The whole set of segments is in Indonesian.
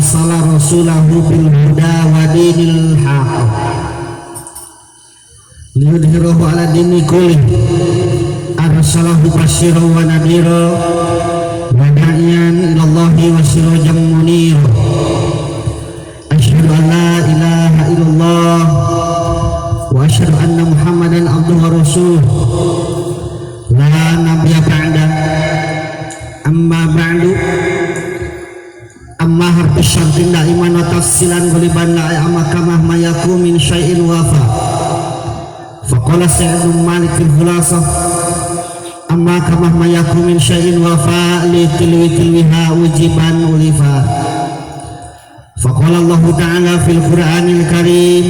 arsala rasulahu bil huda wa dinil haq liyudhhirahu ala dini kulli arsalahu basyiran wa nadhira wa da'iyan ila Allahi wa sirajan munira asyhadu an la ilaha illallah wa asyhadu anna Muhammadan abduhu wa rasuluh la nabiyya ba'da amma ba'du amma harfi syartin da'iman wa tafsilan guliban la'ama kamah mayaku min syai'in wafa faqala sayyidun malik fil khulasah amma kamah mayaku min syai'in wafa li tilwiha ujiban ulifa faqala Allah ta'ala fil Qur'anil Karim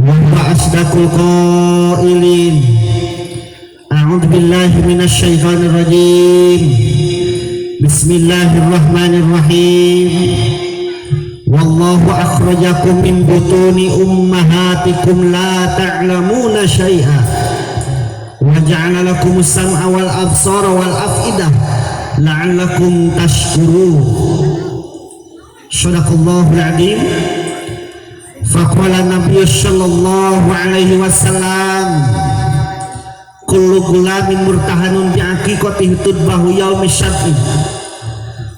wa huwa asdaqul qailin a'udzu billahi minasy syaithanir rajim bismillahirrahmanirrahim wallahu akhrajakum min butuni ummahatikum la ta'lamuna syai'a wa ja'ala lakumus sam'a wal absara wal af'idah la'allakum tashkurun sadaqallahul adzim faqala nabiyyu sallallahu alaihi wasallam kullu gulamin murtahanun bi'aqiqatihi tudbahu yaumis syar'i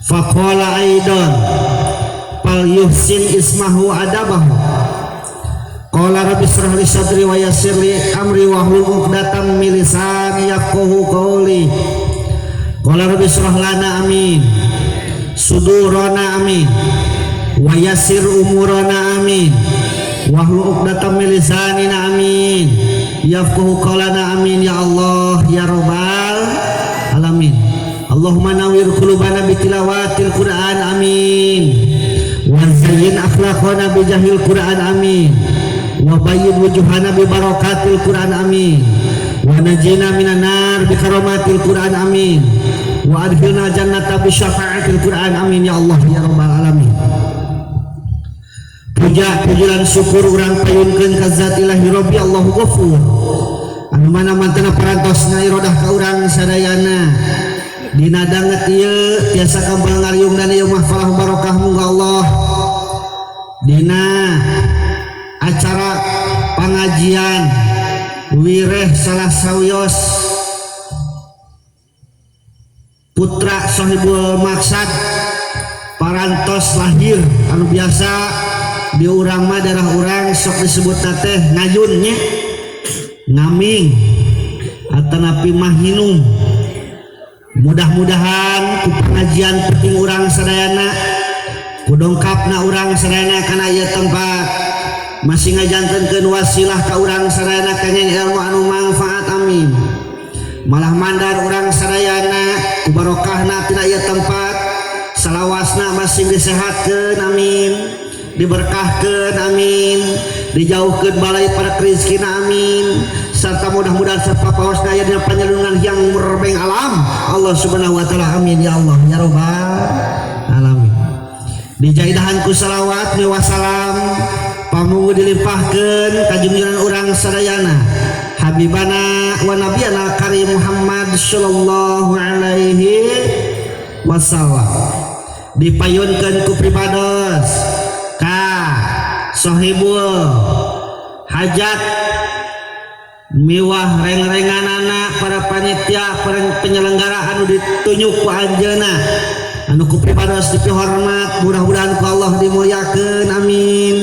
faqala aidan fal yuhsin ismahu adabahu qala rabbi shrah li sadri wa yassir li amri wa hlul 'uqdatam min lisani yafqahu qawli qala rabbi shrah lana amin sudurana amin wa yassir umurana amin wa hlul 'uqdatam min lisanina amin yafqahu qawlana amin ya Allah ya rabbal alamin Allahumma nawwir qulubana bi tilawatil Qur'an amin wa zayyin akhlaqana bi jahil Qur'an amin wa bayyin wujuhana bi barakatil Qur'an amin wa najina minan nar bi karamatil Qur'an amin wa adkhilna jannata bi syafa'atil Qur'an amin ya Allah ya rabbal alamin. Puja-pujian syukur urang payunkeun ka zat ilahi rabbi Allahu ghafur anu mana mantena parantosna irodah ka urang sadayana dina danget ieu tiasa kampal ngariung dan ieu mah falah barokah muga Allah dina acara pangajian wireh salah sawios putra sahibul maksad parantos lahir anu biasa di urang mah darah urang sok disebut teh ngayunnya ngaming atanapi mah hinum mudah-mudahan ku pengajian penting urang sadayana ku dongkapna urang sadayana kana ieu tempat masih ngajantenkeun wasilah ka urang sadayana kanyang ilmu anu manfaat amin malah mandar urang sadayana ku barokahna tina ieu tempat salawasna masih disehatkeun amin diberkahkeun amin dijauhkeun balai para rizkina amin serta mudah-mudahan sapapaosna aya dina panjalungan yang merbeng alam Allah subhanahu wa ta'ala amin ya Allah ya rabbal alamin dijaidahan ku salawat wa salam pamugu dilimpahkeun ka junjungan urang sadayana habibana wa nabiyana karim Muhammad sallallahu alaihi wasallam dipayunkeun ku pribados sahibul hajat miwah reng-renganana para panitia penyelenggara anu ditunjuk ku anjeunna anu ku pribados dipihormat mudah-mudahan ku Allah dimuliakeun amin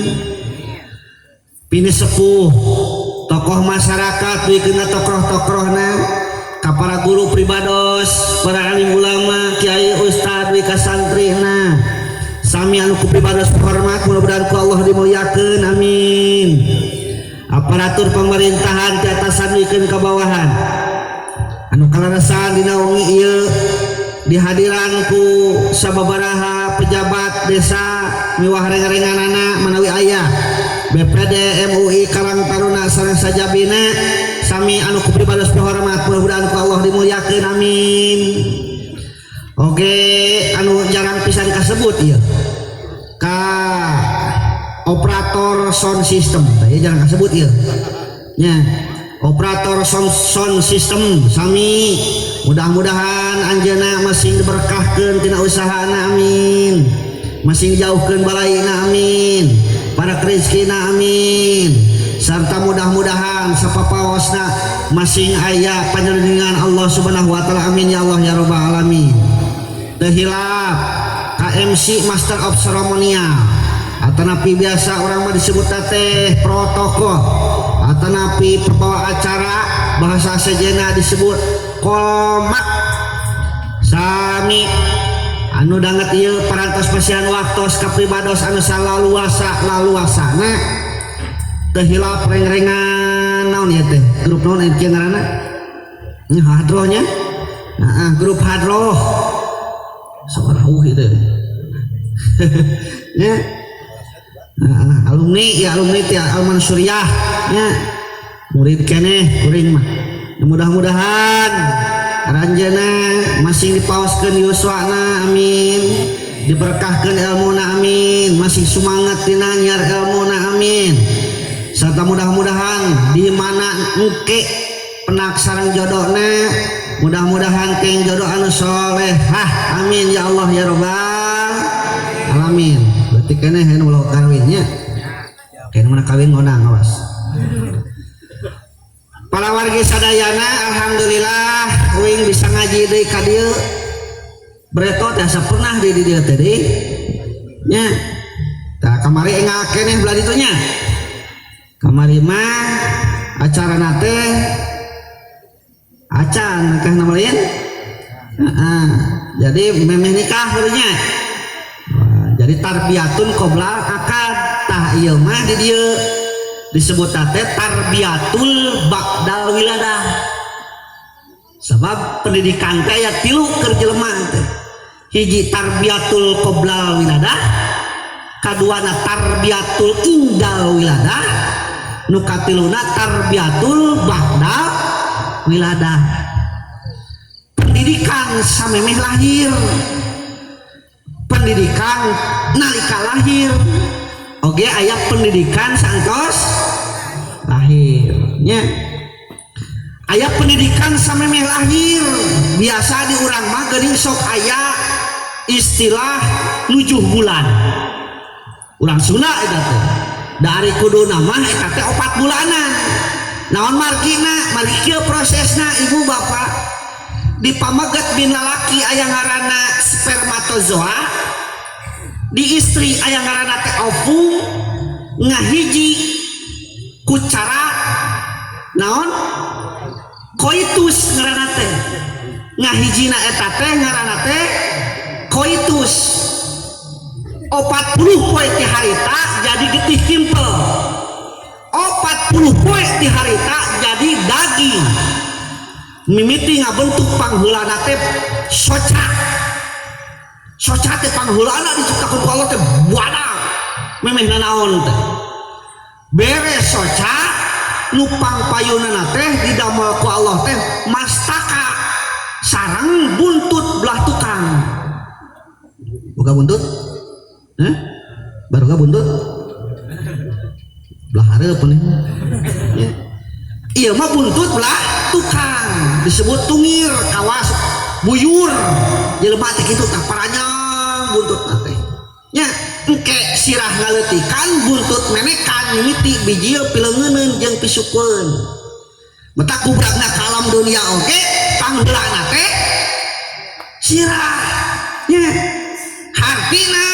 pini sepuh tokoh masyarakat dikeuna tokoh-tokohna ka para guru pribados para alim ulama kiai ustad wi ka santrina sami anu ku pribados hormat mudah-mudahan ku Allah dimuliakeun amin aparatur pemerintahan ti atasan mikeun ka bawahan anu kalarasan dina wengi ieu dihadiran ku sababaraha pejabat desa miwah reng-renganana manawi aya BPD MUI Karang Taruna sareng sajabina sami anu ku pribados hormat mudah-mudahan ku Allah dimuliakeun amin. Oke anu jarang pisan kasebut ieu ka operator sound system teh jarang kasebut ieu nya operator sound system sami mudah-mudahan anjeunna masih diberkahkeun tina usahana amin masing jauhkeun balaina amin, para rezekina amin, serta mudah-mudahan sapapaosna masing aya panjenengan Allah Subhanahu wa taala amin ya Allah ya rabbal alamin. Teu hilap KMC Master of Ceremonial atanapi biasa orang mah disebut teh protokol, atanapi pembawa acara bahasa sejenna disebut kolmak sami anu danget ieu parantos pasihan waktos kapribados anu laluasana teu hilap reng-rengan naon ieu teh grup naon ieu ngaranna nya hadrohnya grup hadroh sabarauh kitu nya alumni ti Al-Mansuriyah nya murid keneh kuring mah mudah-mudahan ranjana masing dipaoskeun yuswana amin, diberkahkeun ilmuna amin, masih semangat dina nyar ilmuna amin, serta mudah-mudahan di mana engke penak sareng jodohna mudah-mudahan keng jodoh anu solehah amin ya Allah ya rabbal alamin. Berarti keneh anu ulah kawinnya keneh mana kawin ngonang awas. Para wargi sadayana alhamdulillah uing bisa ngaji deui ka dieu bretot asa pernah di dieu teh deui nya tah kamari enggal keneh belah ditu nya kamari mah acarana teh acan nikah nama lain jadi memeh nikah barunya jadi tarbiyatun qoblal akad tah ieu mah di dieu disebut teh tarbiyatul ba'dal wiladah sebab pendidikan teh aya 3 keur jelema teh hiji tarbiyatul qoblal wiladah kaduana tarbiyatul indal wiladah nu katiluna tarbiyatul ba'dal wiladah. Pendidikan samemeh lahir, pendidikan nalika lahir oge aya pendidikan sangtos lahirnya, aya pendidikan samemeh lahir biasa di urang mah geuning sok aya istilah 7 bulan urang Sunda eta teh dari kuduna mah eta teh 4 bulanan naon margina mari kieu prosesna ibu bapak dipamaget bin lalaki aya ngaranna spermatozoa di istri aya ngaranna teh ovum ngahiji ku cara naon koitus ngaranna teh ngahijina eta teh ngaranna teh koitus 40 poe ti harita jadi getih kimpel 40 poe ti harita jadi daging mimiti ngabentuk pangheulana teh soca teh pangheulana diciptakeun ku Allah teh buana memeh naon teh beres soca nu pangpayunana teh didamel ku Allah teh mastaka sareng buntut belah tukang buka buntut baru gak buntut belah hareup nih ya. Iya mah buntut belah tukang disebut tungir kawas buyur jelema teh kitu tah paranyang buntut teh nya engke sirah ngaleutikan buntut menekan mimiti bijil pileungeun jeung pisukeun mata kubragna ka alam dunia oge pangheulana teh sirah nya hartina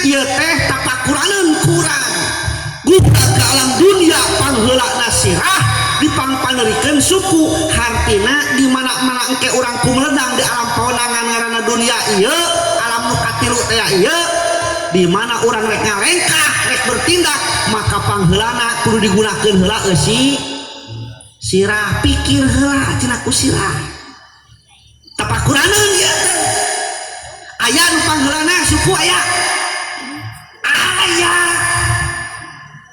ieu teh tapakuraneun kurang gubrak ke alam dunia pangheulana sirah dipangpaneurikeun suku hartina di mana-mana engke urang kumeledang di alam pawenangan ngaranna dunia ieu alam nu katilu teh ieu di mana urang rek ngarengkah rek bertindak maka pangheulana kudu digunakeun heula eusi sirah pikir heula cenah ku sirah tapakuraneun ieu aya nu pangheulana suku aya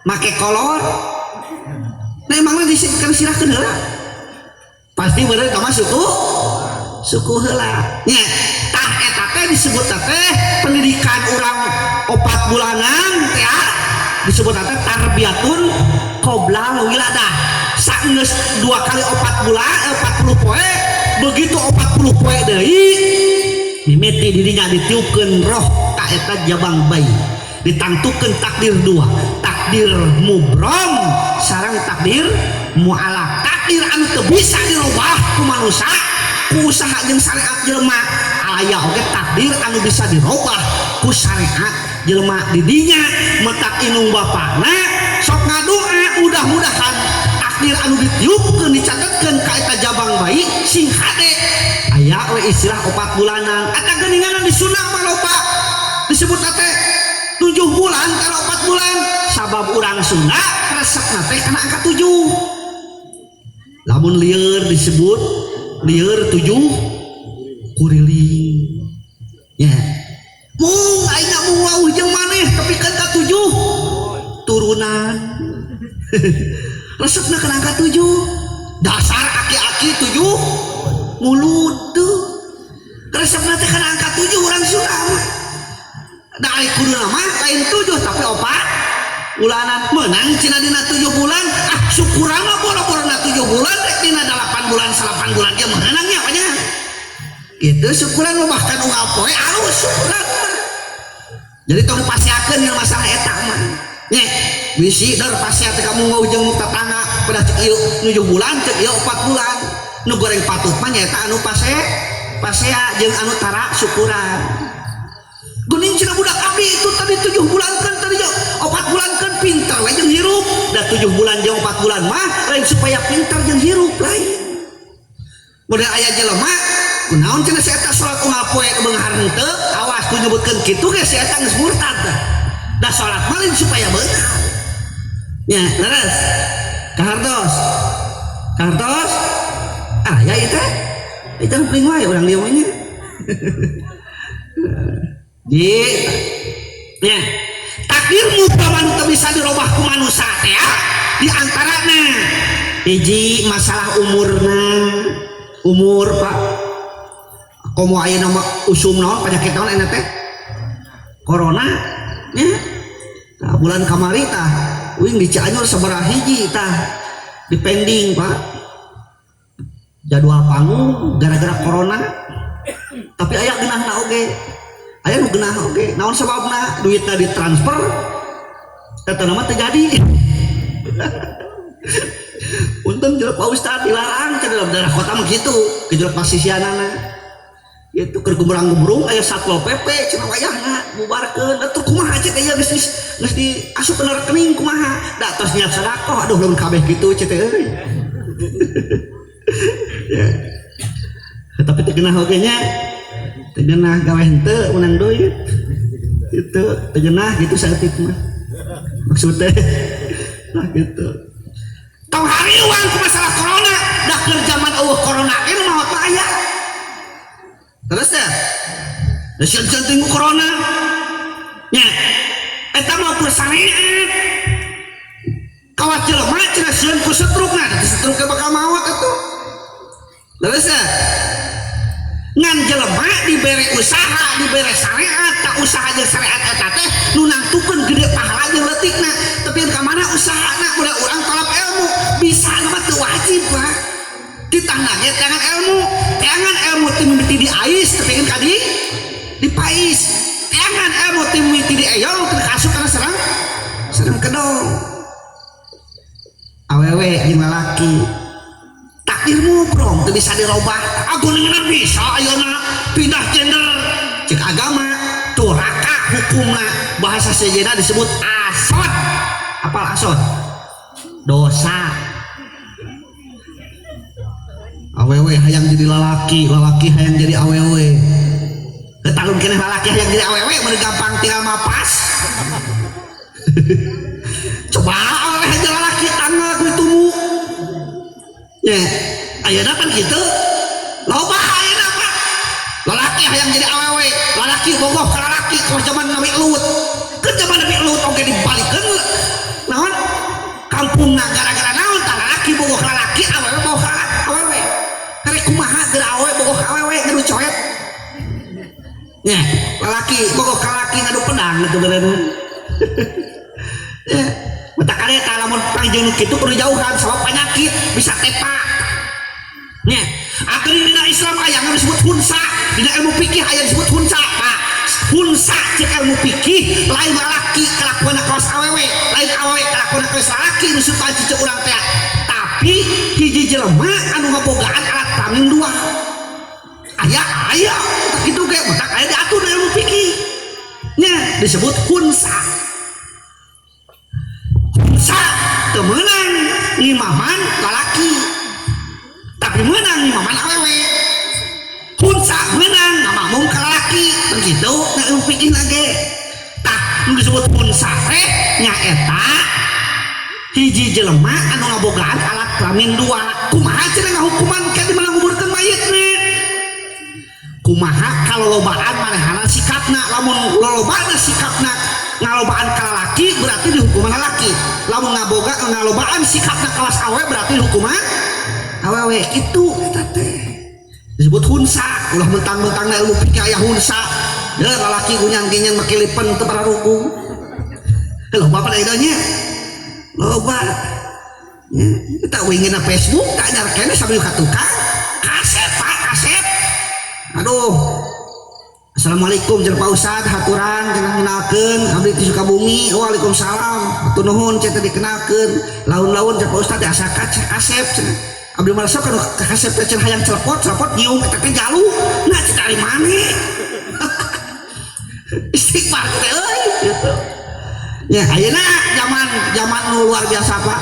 make kolor nah emangnya disebutkan sirahkeun heula pasti bener ka suku heula nya tah eta teh disebut teh pendidikan urang 4 bulanan ya disebut teh tarbiyatun qoblal wiladah saenggeus 2 kali 4 bulan 40 poe begitu 40 poe deui mimiti dirinya ditiupkeun roh ka eta jabang bayi ditangtukeun takdir dua, takdir mubrom sareng takdir mualaf. Takdir anu teu bisa dirubah ku manusia ku usaha jeung syariat jelema, aya oge takdir anu bisa dirubah ku syariat jelema. Di dinya metak inung bapana sok ngadoa mudah-mudahan takdir anu ditiupkeun dicatetkeun ka eta jabang bayi sing hade. Aya we istilah 4 bulanan eta geuninganan di Sunda mah loba disebut teh 7 bulan kalau 4 bulan sabab urang Sunda resepna teh kana angka 7. Lamun lieur disebut lieur 7 kuriling ya. Mung aing mung wauh jeung maneh tapi kan ka 7 turunan. Resepna kana angka 7. Dasar aki-aki 7 mulut tuh. Resepna teh kana angka 7 urang Sunda mah. Da ari kuduna mah lain 7 tapi 4 bulanan menang cina dina 7 bulan. Ah syukuran mah boro-borona 7 bulan rek dina 8 bulan 8 bulan dia menangnya apa nya. Gitu syukuran mah bahkan unggal poe alus syukuran. Jadi tong pasiakeun yang masalah eta mah. Nya bisi dar pasiat kamu ngau jeung tetangga pada cek ieu 7 bulan cek ieu 4 bulan. Nu goreng patut mah nyaeta anu pasea jeung anu tara syukuran. Geuning cina budak abdi itu tadi 7 bulan kan tadi 4 bulan kan pintar we jeung hirup. Da 7 bulan jeung 4 bulan mah lain supaya pintar jeung hirup lain. Model aya jelema kunaon cenah si eta salat unggal poe beunghar henteu awas ku nyebutkeun kitu ge si eta geus murtad da salat mah lain supaya beunghar. Nya leres kahartos ya itu peuling wae urang dieu mah nya. Ya, takdir mubrom teu bisa dirubah ku manusia teh ya. Di antarana hiji masalah umur Pak. Komo aya nama usum naon penyakit naon eta teh? Corona nya. Nah, bulan kamari tah uing di Cianjur sabaraha hiji tah dipending Pak. Jadwal panggung gara-gara corona. Tapi aya geunahna oge. Aya nu geunah oge. Naon sababna? Duitna ditransfer. Eta nama terjadi. Untung jelek Pak Ustad dilarang ke dalam daerah kota mah kitu. Kejelek pasisianana. Gitu keur gumbrang-gumbrung aya Satpol PP cenah wayahna bubarkeun. Atuh kumaha cek aya geus diasupkeun rekening kumaha? Da tos niat sedekah aduh lamun kabeh kitu cek teh euy. Ya. Tapi teu geunah oge nya. Tegenah gawe henteu menang duit itu tegenah gitu saeutik mah maksudnya nah gitu tong hariuan ku masalah corona dah keur zaman eueuh corona ge mah teu aya terus ya da sieun-sieun ku corona nya eta mah persariat kawat jelema cenah sieun ku setrukna da setruk bakal maot atuh terus ya ngan jelema dibere usaha dibere syariat tak usaha jeung syariat eta teh nu nangtukeun gede pahala jeung leutikna tapi ka mana usahana udah urang talab ilmu bisa mah teu wajib Pak ditangna ge tangan ilmu teu mimiti di ais tapi kan kadi di pais tangan ilmu teu mimiti di eyong teu kasuk kana serang kedong awewe jeung lalaki takdir mubrom teu bisa dirobah agunna bisa ayeuna pindah gender cek agama duraka hukumna bahasa sejenna disebut asot. Apal asot? Dosa. Awewe hayang jadi lalaki hayang jadi awewe. Ketalun keneh lalaki hayang jadi awewe meureun gampang tinggal mapas. Coba awewe hayang lalaki tanggal ditumu. Ya, ayeuna kan kitu. Loba ayeuna Pak. Lalaki hayang jadi awewe, lalaki bogoh ka lalaki ku zaman Nabi Lut. Ke zaman Nabi Lut oge dibalikeun naon? Kampungna gara-gara naon tah lalaki bogoh ka lalaki, awewe bogoh ka awewe. Karek kumaha geura awewe bogoh ka awewe ngadu coet. Nya, lalaki bogoh ka lalaki ngadu pedang gitu beneran. Ya, mata kareta lamun pangjung kitu kudu jauhan sabab penyakit bisa tepak. Nya, akhirnya dina Islam aya disebut hunsa, dina ilmu fikih aya disebut hunsa. Pak, hunsa cek ilmu fikih lain lalaki kelakuan kaos awewe lain awewe kelakuan kaos lalaki nu supaya cicak urang teh tapi hiji jelema anu ngabogaan alat kelamin dua aya tak kitu ge maka aya diatur dalam ilmu fikih nya disebut hunsa temenang imaman lalaki tapi menang imaman awewe hunsa menang makmum ka lalaki begitu na ilmu fikih lagi tah disebut hunsa teh nya eta hiji jelema anu ngabogaan alat kelamin dua kumaha cenah ngahukuman ka di mana nguburkeun mayit nih kumaha kalolobaan manehana sikapna lamun lolobana sikapna ngalobaan ka lalaki berarti dihukuman lalaki lamun ngalobaan sikapna kawas awe berarti hukuman awewe itu eta teh disebut hunsa ulah mentang-mentang ilmu fikih aya hunsa ya lalaki gunyang-ginyan make lipen teu para ruku loba pada idanya loba ya kita wingina Facebook tak nyar kene sambil ka tukang kasep pak kasep aduh assalamualaikum jeung Pak Ustad haturan cenah ngenalkeun abdi ti Sukabumi waalaikumsalam hatur nuhun cenah dikenalkeun laun-laun jeung Pak Ustad asa kasep cenah abdi marasok kana kasep teh cenah hayang celepot nyiung kita teh jalu nah cenah dari mane istighfar teh euy gitu ya ayeuna zaman nu luar biasa Pak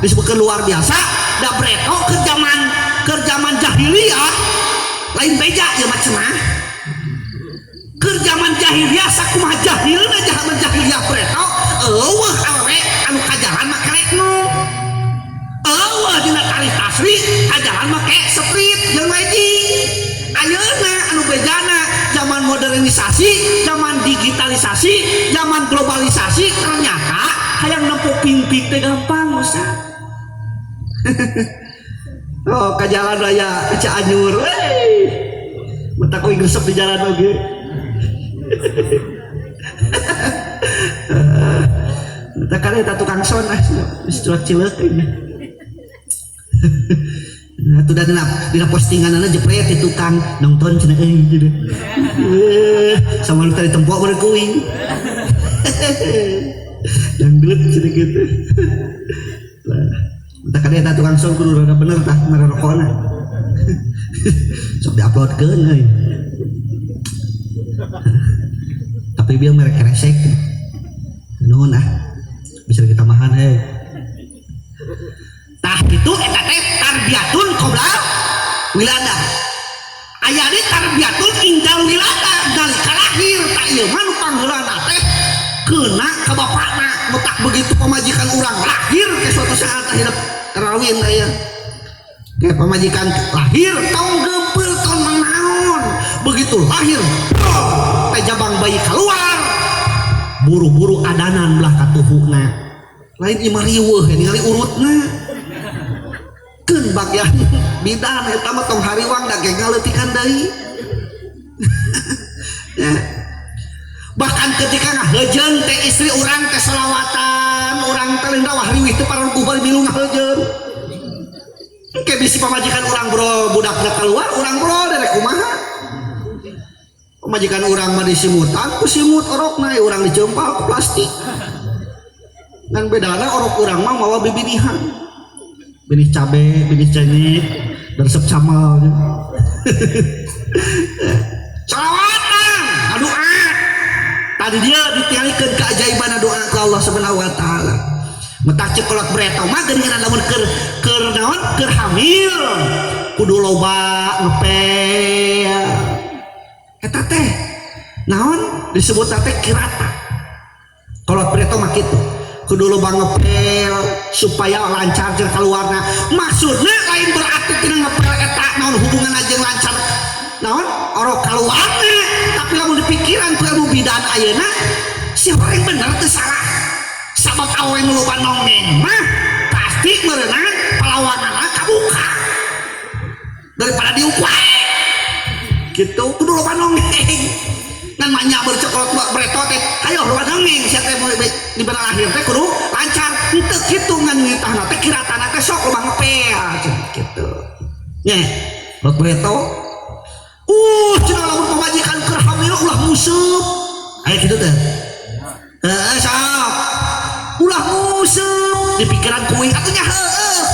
disebutkeun luar biasa da breto ke zaman jahiliyah lain beja ya macam ke zaman jahiliyah sakumaha jahilna zaman jahiliyah breto eueuh awewe anu kajalan make lekno eueuh dina tali tasri kajalan make street jeung wedding ayeuna anu bejana zaman modernisasi zaman digitalisasi zaman globalisasi ternyata hayang nempuh ping-ping teh gampang Ustaz oh ka jalan raya Cianjur mata kowe gresep di jalan oge tak kali eta tukang son geus cilek ini nah tuh dina postinganana jepret di tukang nonton cenah gitu sama lu tadi tempok baru kuing dangdut cenah gitu tak kali eta tukang son kudu rada bener tah merokona sok diuploadkeun euy tapi biar mereka resek nuhun bisa kita mahan tah itu eta teh tarbiyatun qabla wilada aya di tarbiyatun indal wilada nalika lahir tak ieu mah nu pangheulana teh keuna ka bapana mutak begitu pamajikan urang lahir ke suatu saat hidup terawin aya ke pamajikan lahir taun geupeur taun manaon begitu lahir teh jabang bayi keluar buru-buru adanan belah katuhuna lain imah riweuh ningali urutna keun bagian bidan eta mah tong hariwang da ge ngaleutikan deui ya. Bahkan ketika ngahejeun teh istri urang teh selawatan urang teh linda wah riwih teh para kubal milu ngahejeun ke bisi pamajikan urang bro budakna keluar urang bro derek kumaha pamajikan urang mah disimutan ku simut orokna urang dicempal ku plastik dan bedana orok urang mah mawa bibinihan benih cabe benih cengit resep camal salawatan doa tadi dia ditialikeun keajaiban doa ke Allah Subhanahu wa taala metak cekolot breto mah geuningan lamun keur naon keur hamil kudu loba ngepel eta teh naon disebut teh kirata kolot breto mah kitu kudu loba ngepel supaya lancar jeung kaluarna maksudna lain berarti tina ngepel eta naon hubungan aja lancar naon orok kaluarna tapi lamun dipikiran ku ilmu bidan ayeuna si horeng bener teu salah sabab awe nu loba nongeng mah pasti meureunana palawanana kabuka daripada diuk wae gitu kudu loba nongeng ngan manya bercekolot breto teh ayo loba nongeng sia teh di bana lahir teh kudu lancar henteu kitu ngan ngitahna teh kiratana teh sok loba ngepel gitu nya breto cenah lamun pamajikan keur hamil ulah museup Aya kitu teh. Sok. Ulah musuh di pikiran kuing atunya heueuh.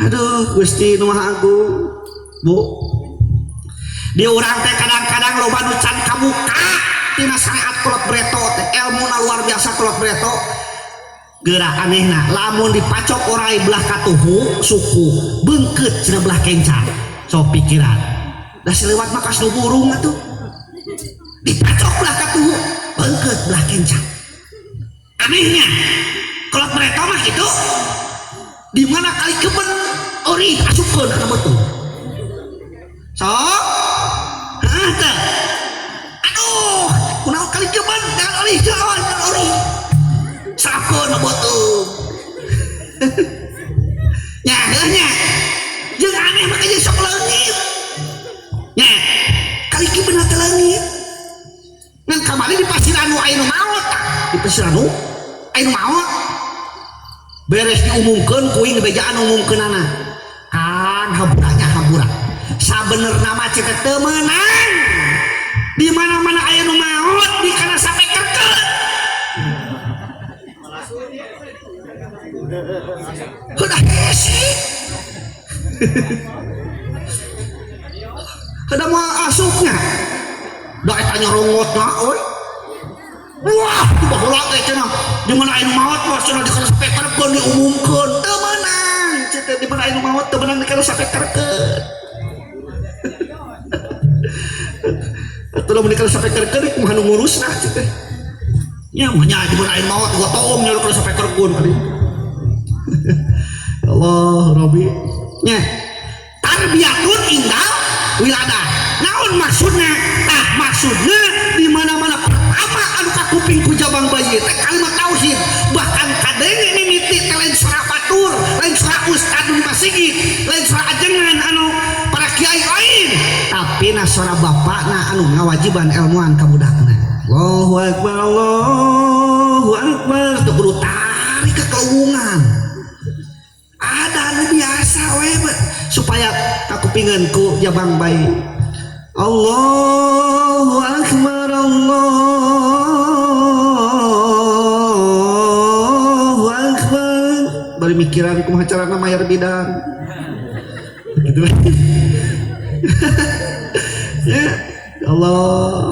Aduh, Gusti Nu Maha Agung. Bu. Di urang teh kadang-kadang loba nu can kamuka tina syariat kolot breto teh ilmuna luar biasa kolot breto. Gerak anehna lamun dipacok orai belah katuhu suku beungkeut cenah belah kencan sok pikiran da silewat makas nu burung atuh dipacok belah katuhu beungkeut belah kencan anehnya kolot mereka mah gitu di mana kali keben ori asupkeun kana beuteung sok teh aduh kunaon kali keben dengan ori sakon botung nya jeung aneh maka jeung sok leungit nya kali kieu bener teh leungit ngan kamari di pasiranu aya nu maot di pasiranu aya nu maot beres diumumkeun kuing bejaan ngumumkeunana kan haburanya habura sabenerna mah cek teu meunang di mana-mana aya nu maot di kana sampai kerkeun udah hesi ada mau asupnya dah eta nyorongot na oi wah itu baheula teh cenah di mana aya nu maot mah cenah dikana sampai kerkeun diumumkeun teu meunang cenah di mana aya nu maot teu meunang dikana sampai kerkeun atuh lamun dikana sampai kerkeun kumaha nu ngurusna cenah nya mah nya di mana aya maot gotong nyorok sampai kerkeun kali Allah Rabbi nya tarbiyatun indah wiladah naon maksudna tah maksudna di mana-mana pertama anu kakuping ku jabang bayi teh kalimat tauhid bahkan kadenge mimiti teh lain surah batur lain surah ustad di masjid lain surah ajengan anu para kiai lain tapi na surah bapakna anu ngawajiban ilmuan ka budakna Allahu akbar Allahu akbar teu kudu tarik ke kelungan ada anu biasa we supaya kakupingeunku jabang bayi Allahu akbar Allahu akbar bari mikiran kumaha carana mayar bidan gitu ya Allah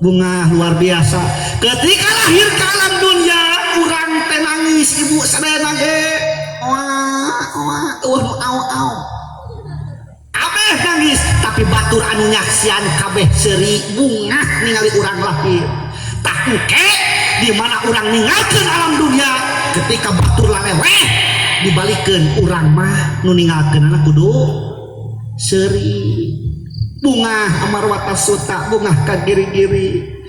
bunga luar biasa ketika lahir ke alam dunia urang teh nangis ibu sadayana ge abeh nangis tapi batur anu nyaksian kabeh seuri bunga ningali urang lahir tak engke di mana urang ninggalkeun alam dunia ketika batur laleweh dibalikeun urang mah nu ninggalkeunana kudu seuri bunga amarwata suta bunga kagiri-giri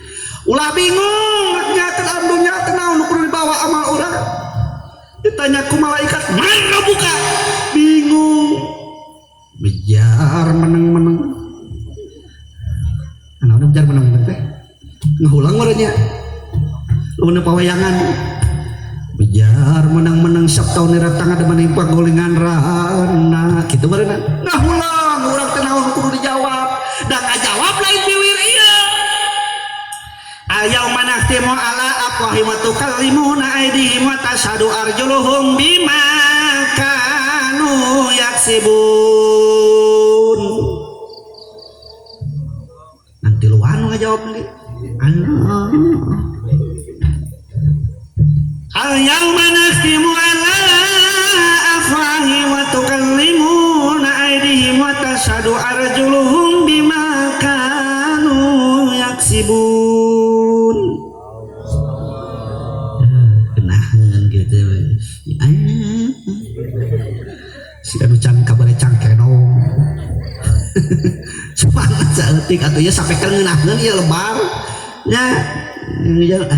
ulah bingung nyakeun alam dunia teh naon nu kudu dibawa amal urang ditanya ku malaikat mana buka bingung bejar meneng-meneng anu bejar meneng teh ngahulang waranya lu mana pawayangan bejar meneng-meneng sabtaun nira tangga deman impang golingan rana gitu barena ngahulang urang teh naon kudu dijawab da ngajawab lain piwir ieu ayaw manahtimu ala afwahim wa tukallimuna aydihim wa tashhadu arjuluhum bima kanu yaksibun nanti lu anu ngajawab lagi ayaw manahtimu ala afwahim wa tukallimuna aydihim wa tashhadu arjuluhum bima kanu yaksibun si anu can kabare cangkenong cuma saeutik atuh ya sampai keur ngeunaheun ieu lebar nya ngejar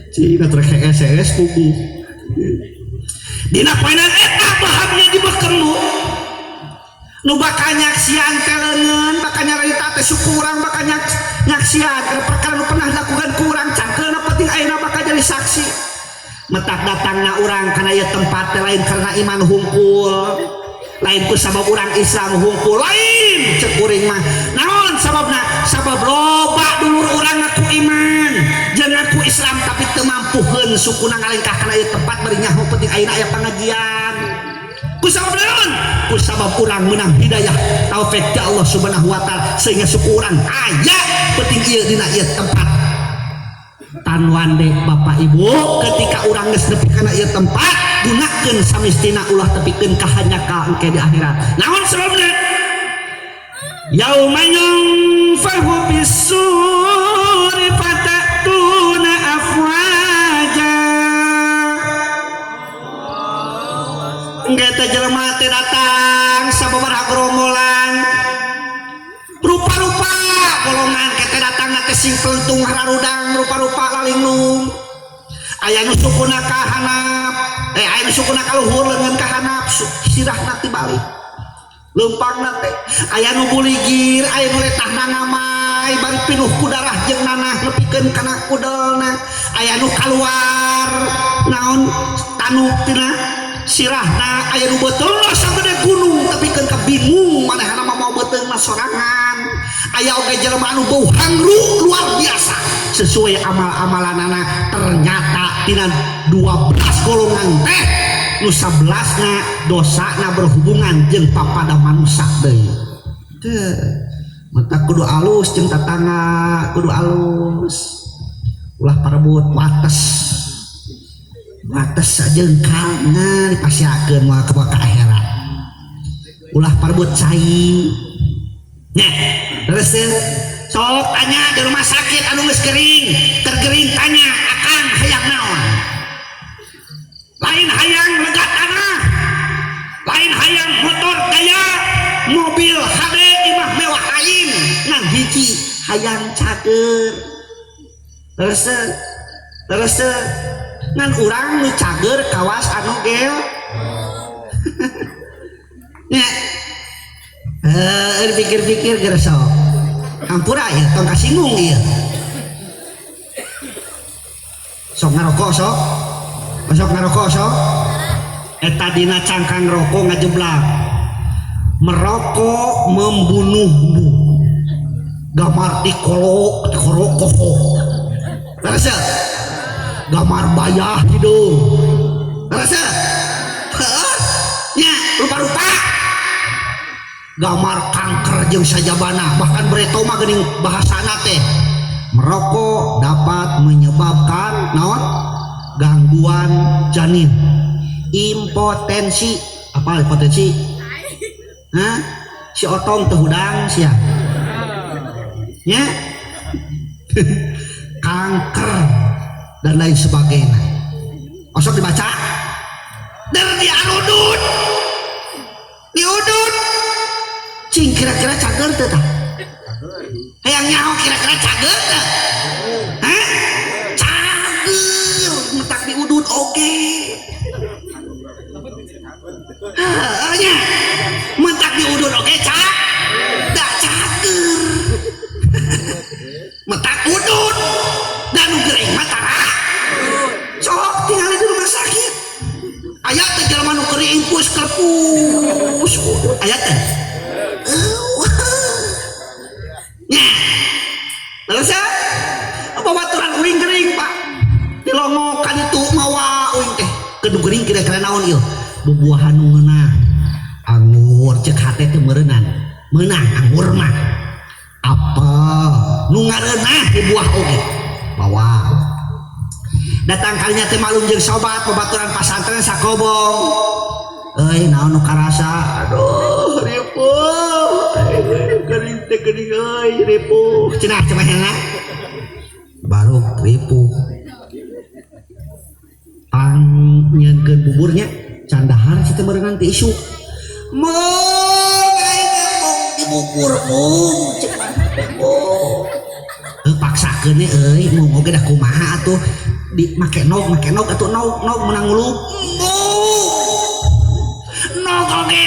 cina trek SS kuku dina poenan eta bahabnya dibekemu nu bakal nyaksian teleungeun bakal nyarita teh syukurang bakal nyaksian perkara nu pernah dilakukan ku urang cangkeuna penting ayeuna bakal jadi saksi metak datangna urang kana ieu tempat teh lain karena iman hungkul lain ku sabab urang Islam hungkul lain cek kuring mah naon sababna sabab loba dulur urang ngaku iman jeung ngaku Islam tapi teu mampuheun sukuna ngalengkah kana ieu tempat bari nyaho penting ayeuna aya pangajian ku sabab naon ku sabab urang meunang hidayah taufik ti Allah Subhanahu wa taala sehingga suku urang aya penting ieu dina ieu tempat tan wande Bapak Ibu ketika urang geus nepi kana ieu tempat gunakeun samistina ulah tepikeun ka hanyaka engke di akhirat naon sababna yauma yunfahu bis-suri fatatuna afwaja engke teh jelema teh datang sababaraha gerombolan rupa-rupa golongan kete datang teh sing pelentung hararudang rupa-rupa lalinglung aya nu sukuna ka hanap aya nu sukuna ka luhur leungeun ka hanap sirahna ti balik leumpangna teh aya nu buligir aya nu letahna ngamai bari pinuh ku darah jeung nanah nepikeun kana kudelna aya nu kaluar naon tanuk tina sirahna aya nu beuteullna sagede gunung tepikeun ka bingung manehna mau beuteungna sorangan aya oge jelema anu bau hangru luar biasa sesuai amal-amalanana ternyata tina 12 golongan teh nu 11na dosana berhubungan jeung papada manusia deui teu mata kudu alus jeung tatangga kudu alus ulah parebut wates sajengkalna dipasiakeun moal ka akhirat ulah parebut cai nya terus sok tanya di rumah sakit anu geus gering tergering tanya akang hayang naon lain hayang lega tanah lain hayang motor gaya mobil HD imah mewah lain ngan hiji hayang cager terus ngan urang nu cager kawas anu gel nya pikir-pikir geus sok hampura ya tong kasinggung ieu sok ngarokok sok ngarokok sok eta dina cangkang rokok ngajeblak merokok membunuhmu gamar dikolok terasa gamar bayah hidung terasa nya rupa-rupa gamar kanker jeung sajabana bahkan bereto mah geuning bahasana teh merokok dapat menyebabkan naon gangguan janin impotensi apa impotensi hah si otong teu hudang sia nya kanker dan lain sebagainya osok dibaca der diarudut diudut cing kira-kira cager teh tah hayang nyaho kira-kira cager teh hah cager mentak diudut oge nya mentak diudut oge da cager mentak udut dan gering matara sok tinggal di rumah sakit ayat teh jelema nu keur infus kerpus ayat teh nya terus ya babaturan uring gering Pak dilongok ka ditu mawa uing teh kedu gering kira-kira naon ieu bubuahan nu ngeunah anggur cek hate teh meureunan meunang anggur mah apa nu ngareunah di buah oge bawa datang kalinya teh malum jeung sobat babaturan pasantren sakobong euy naon nu karasa aduh ripuh geuning teh geuning euy ripuh cenah cenah baru ripuh pang nyeunkeun buburnya candahar kita merenang ti isu mong di bubur mong paksakeun euy mong oge dah kumaha atuh di make nog atuh nog menang nguluk nog oge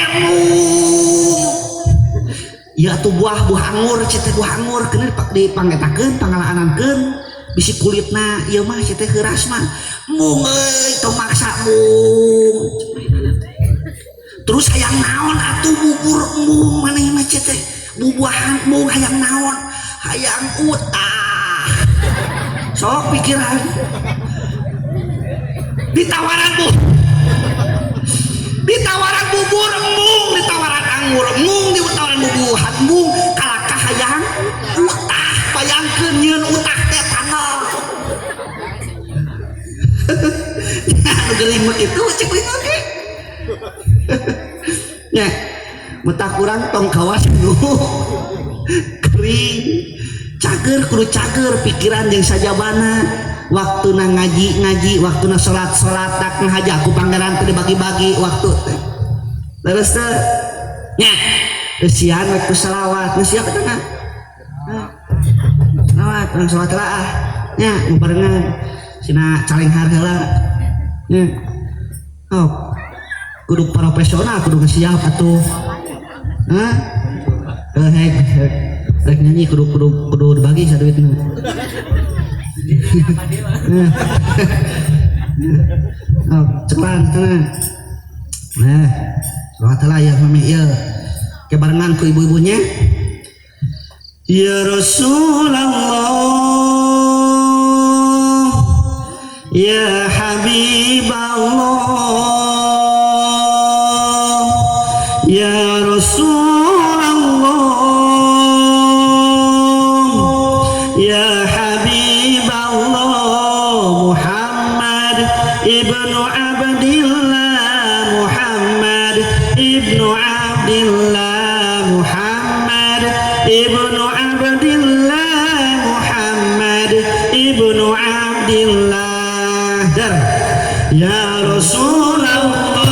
ya atuh buah anggur cete buah anggur keun dipangetakeun pangalaanankeun bisi kulitna ieu mah cete heuras mah mung euy tong maksa mung terus hayang naon atuh bubur embung maneh mah teh bubuahan embung hayang naon hayang utah sok pikiran ditawaran bubur embung ditawaran anggur embung ditawaran bubuhan embung kalakah hayang utah bayangkeun nyieun utah teh tanah anu geuling mah kitu cek geuling oge nya mutah kurang tong kawas nu kering cager kudu cager pikiran jeung sajabana waktuna ngaji waktuna salat tak ngahaja ku pangeran teh dibagi-bagi waktu teh terus teh nya eusian waktu selawat geus siap eta kan selawat lah nya barengan sina calenghar heula nya oh kudu profesional kudu siap atuh rek nyanyi kudu dibagi saduitna oh cepat tenang nah selawat lah ya mami ya kebarengan ku ibu-ibunya ya Rasulullah ya Habiballah ya Rasulullah ya Habiballah Muhammad ibnu Abdillah Muhammad ibnu Abdillah Muhammad ibnu Abdillah Muhammad ibnu Abdillah dar ya Rasul